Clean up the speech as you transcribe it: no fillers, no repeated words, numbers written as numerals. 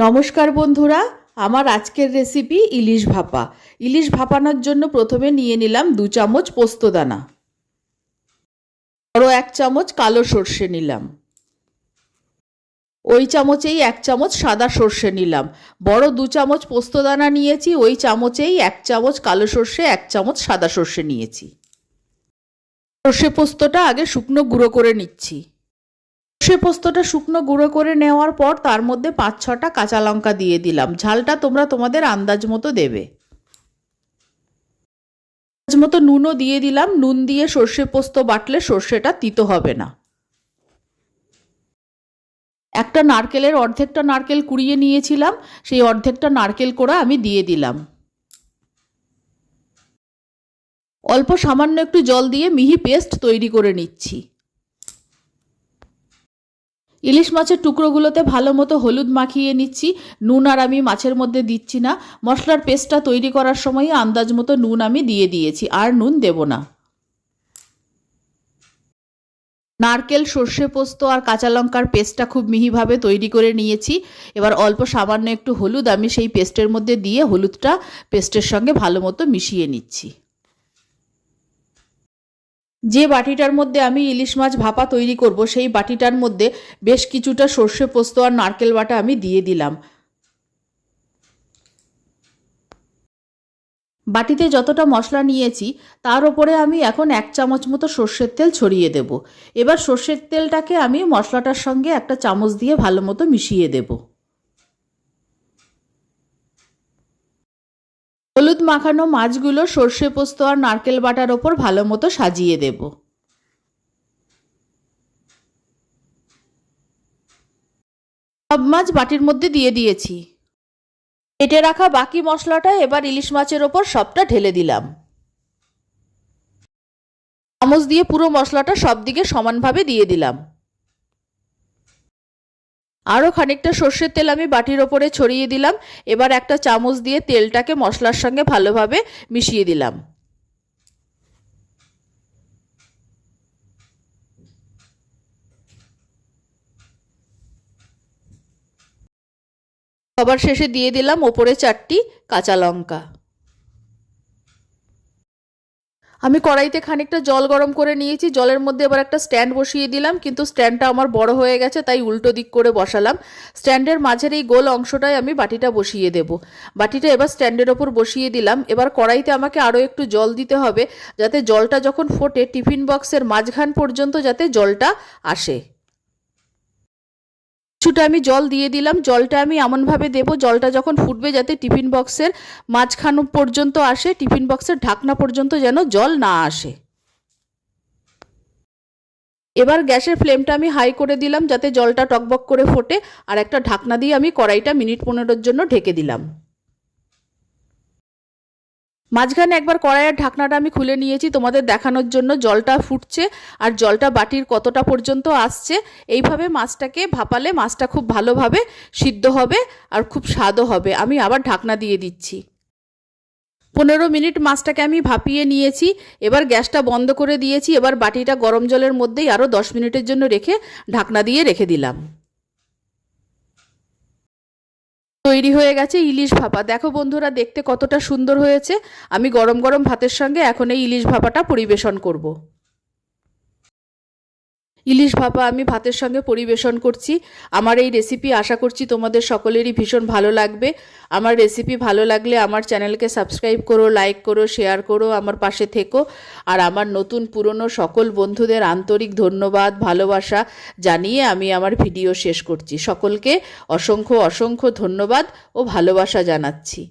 নমস্কার বন্ধুরা, আমার আজকের রেসিপি ইলিশ ভাপা। ইলিশ ভাপানোর জন্য প্রথমে নিয়ে নিলাম 2 চামচ পোস্তদানা, বড় 1 চামচ কালো সর্ষে নিলাম, ওই চামচেই 1 চামচ সাদা সর্ষে নিলাম। বড় 2 চামচ পোস্তদানা নিয়েছি, ওই চামচেই 1 চামচ কালো সর্ষে, 1 চামচ সাদা সর্ষে নিয়েছি। সর্ষে পোস্তটা আগে শুকনো গুঁড়ো করে নিচ্ছি। সর্ষে পোস্তটা শুকনো গুঁড়ো করে নেওয়ার পর তার মধ্যে 5-6টা কাঁচা লঙ্কা দিয়ে দিলাম। ঝালটা তোমরা তোমাদের আন্দাজ মতো দেবে। আন্দাজ মতো নুনও দিয়ে দিলাম। নুন দিয়ে সর্ষে পোস্ত বাটলে সর্ষেটা তিতো হবে না। একটা নারকেলের অর্ধেকটা নারকেল কুড়িয়ে নিয়েছিলাম, সেই অর্ধেকটা নারকেল কোড়া আমি দিয়ে দিলাম। অল্প সামান্য একটু জল দিয়ে মিহি পেস্ট তৈরি করে নিচ্ছি। ইলিশ মাছের টুকরোগুলোতে ভালো মতো হলুদ মাখিয়ে নিচ্ছি। নুন আর আমি মাছের মধ্যে দিচ্ছি না। মশলার পেস্টটা তৈরি করার সময় আন্দাজ মতো নুন আমি দিয়ে দিয়েছি, আর নুন দেব না। নারকেল, সর্ষে পোস্ত আর কাঁচা লঙ্কার পেস্টটা খুব মিহিভাবে তৈরি করে নিয়েছি। এবার অল্প সামান্য একটু হলুদ আমি সেই পেস্টের মধ্যে দিয়ে হলুদটা পেস্টের সঙ্গে ভালো মতো মিশিয়ে নিচ্ছি। যে বাটিটার মধ্যে আমি ইলিশ মাছ ভাপা তৈরি করব, সেই বাটিটার মধ্যে বেশ কিছুটা সর্ষে পোস্ত আর নারকেল বাটা আমি দিয়ে দিলাম। বাটিতে যতটা মশলা নিয়েছি তার উপরে আমি এখন 1 চামচ মতো সর্ষের তেল ছড়িয়ে দেব। এবার সর্ষের তেলটাকে আমি মশলাটার সঙ্গে একটা চামচ দিয়ে ভালো মতো মিশিয়ে দেব। হলুদ মাখানো মাছগুলো সর্ষে পোস্ত আর নারকেল বাটার ওপর ভালো মতো সাজিয়ে দেব। সব মাছ বাটির মধ্যে দিয়ে দিয়েছি। কেটে রাখা বাকি মশলাটা এবার ইলিশ মাছের ওপর সবটা ঢেলে দিলাম। চামচ দিয়ে পুরো মশলাটা সব দিকে সমানভাবে দিয়ে দিলাম। আরও খানিকটা সর্ষের তেল আমি বাটির ওপরে ছড়িয়ে দিলাম। এবার একটা চামচ দিয়ে তেলটাকে মশলার সঙ্গে ভালোভাবে মিশিয়ে দিলাম। সবার শেষে দিয়ে দিলাম ওপরে 4টি কাঁচা লঙ্কা। আমি কড়াইতে খানিকটা জল গরম করে নিয়েছি। জলের মধ্যে এবার একটা স্ট্যান্ড বসিয়ে দিলাম, কিন্তু স্ট্যান্ডটা আমার বড় হয়ে গেছে, তাই উল্টো দিক করে বসালাম। স্ট্যান্ডের মাঝের এই গোল অংশটায় আমি বাটিটা বসিয়ে দেব। বাটিটা এবার স্ট্যান্ডের ওপর বসিয়ে দিলাম। এবার কড়াইতে আমাকে আরও একটু জল দিতে হবে, যাতে জলটা যখন ফোটে টিফিন বক্সের মাঝখান পর্যন্ত যাতে জলটা আসে। কিছুটা আমি জল দিয়ে দিলাম। জলটা আমি এমনভাবে দেবো জলটা যখন ফুটবে যাতে টিফিন বক্সের মাঝখান পর্যন্ত আসে, টিফিন বক্সের ঢাকনা পর্যন্ত যেন জল না আসে। এবার গ্যাসের ফ্লেমটা আমি হাই করে দিলাম যাতে জলটা টকবক করে ফোটে, আর একটা ঢাকনা দিয়ে আমি কড়াইটা মিনিট 15-এর জন্য ঢেকে দিলাম। মাঝখানে একবার কড়াইয়ের ঢাকনাটা আমি খুলে নিয়েছি তোমাদের দেখানোর জন্য জলটা ফুটছে আর জলটা বাটির কতটা পর্যন্ত আসছে। এইভাবে মাছটাকে ভাপালে মাছটা খুব ভালোভাবে সিদ্ধ হবে আর খুব স্বাদও হবে। আমি আবার ঢাকনা দিয়ে দিচ্ছি। 15 মিনিট মাছটাকে আমি ভাপিয়ে নিয়েছি। এবার গ্যাসটা বন্ধ করে দিয়েছি। এবার বাটিটা গরম জলের মধ্যেই আরও 10 মিনিটের জন্য রেখে ঢাকনা দিয়ে রেখে দিলাম। তৈরি হয়ে গেছে ইলিশ ভাপা। দেখো বন্ধুরা, দেখতে কতটা সুন্দর হয়েছে। আমি গরম গরম ভাতের সঙ্গে এখন এই ইলিশ ভাপাটা পরিবেশন করব। ইলিশ ভাপা আমি ভাতের সঙ্গে পরিবেশন করছি। আমার এই রেসিপি আশা করছি তোমাদের সকলেরই ভীষণ ভালো লাগবে। আমার রেসিপি ভালো লাগলে আমার চ্যানেলকে সাবস্ক্রাইব করো, লাইক করো, শেয়ার করো, আমার পাশে থেকো। আর আমার নতুন পুরনো সকল বন্ধুদের আন্তরিক ধন্যবাদ, ভালোবাসা জানিয়ে আমি আমার ভিডিও শেষ করছি। সকলকে অসংখ্য অসংখ্য ধন্যবাদ ও ভালোবাসা জানাচ্ছি।